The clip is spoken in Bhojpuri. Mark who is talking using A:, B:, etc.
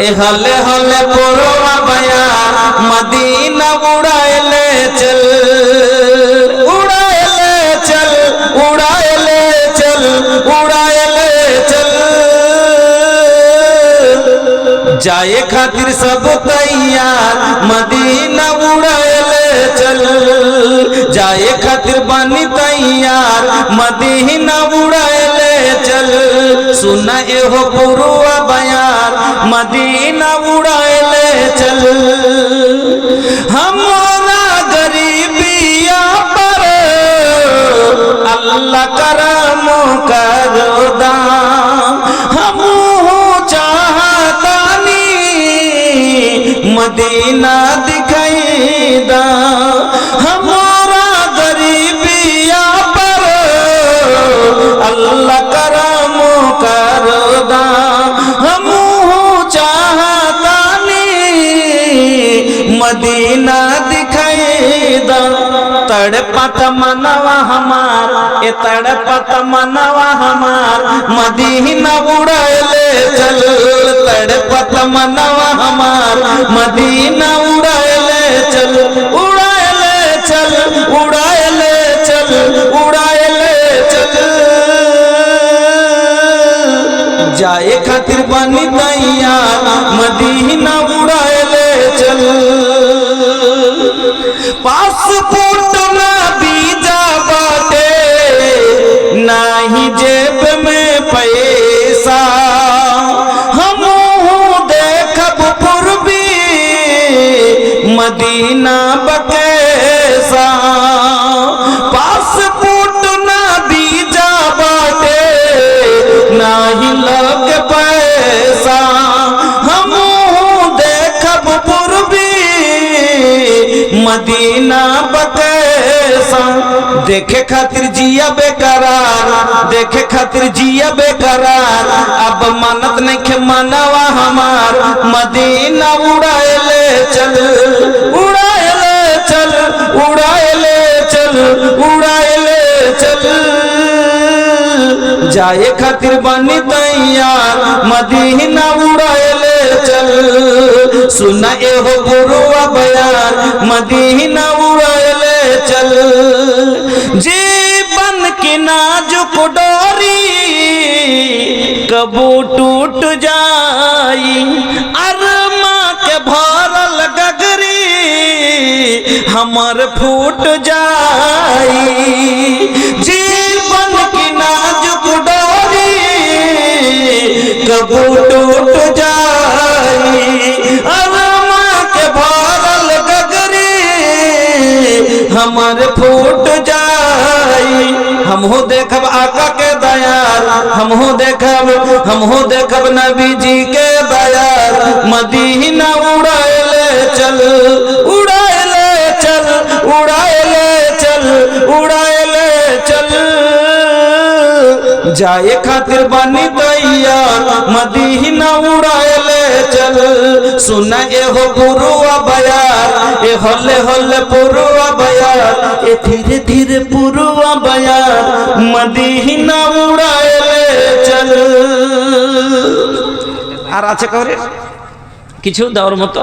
A: ए हले हले पुरवा बयार मदीना उड़ाएले चल उड़ाएले चल उड़ाएले चल उड़ाएले चल जाए खातिर सब तैयार मदीना उड़ाएले चल जाए खातिर बनी तैयार मदीना उड़ाएले चल सुना एहो पुरवा बयार मदीना उड़ाएले चल हमारा गरीबिया पर अल्लाह करम करो दाम हम चाहतानी मदीना दिखाई दा हमारा गरीबिया पर अल्लाह करम करो दा हम चाहतानी मदीना दिखाई दा तड़पत मनवा हमार ए तड़पत मनवा हमार मदीना उड़ाएले चल तड़पत मनवा हमार मदीना उड़ाएले चल उड़ाएले चल उड़ाएले चल उड़ाएले चल जाए खातिर बनी तैयार मदीना उड़ाएले चल पासपोर्ट ना वीजा बाटे नाही जेब में पैसा हम देखब पूर्वी मदीना बकेसा पासपोर्ट ना वीजा बाटे नाही लग पैसा हम देखब पूर्वी मदीना बकेसा देखे खातिर जिया बेकरार देखे खातिर जिया बेकरार अब मानत नहीं के मनवा हमार मदीना उड़ाएले चल उड़ाएले चल उड़ाएले चल उड़ाएले चल जाए खातिर बनी तैयार मदीना उड़ाएले चल सुना एहो पुरवा बयार मदीना उड़ाएले चल जीवन की नाजुक डोरी कबू टूट जाई अरमा के भरल गगरी हमर फूट जाई जीवन की नाजुक डोरी कबू टूट जाई अरमा के भरल गगरी हमर फूट जाई हमहु देखब आका के दयार हमहु देखब नबी जी के दयार मदीना उड़ाएले चल उड़ाएले चल उड़ाएले चल उड़ाएले चल जाए खातिर बनी तैयार मदीना उड़ाएले चल सुना एहो पुरवा बयार ए हले हले पुरवा बयार ए धीरे धीरे पुरवा बयार मदीना उड़ाएले चल আর আছে কাউরে কিছু দেওয়ার মতো?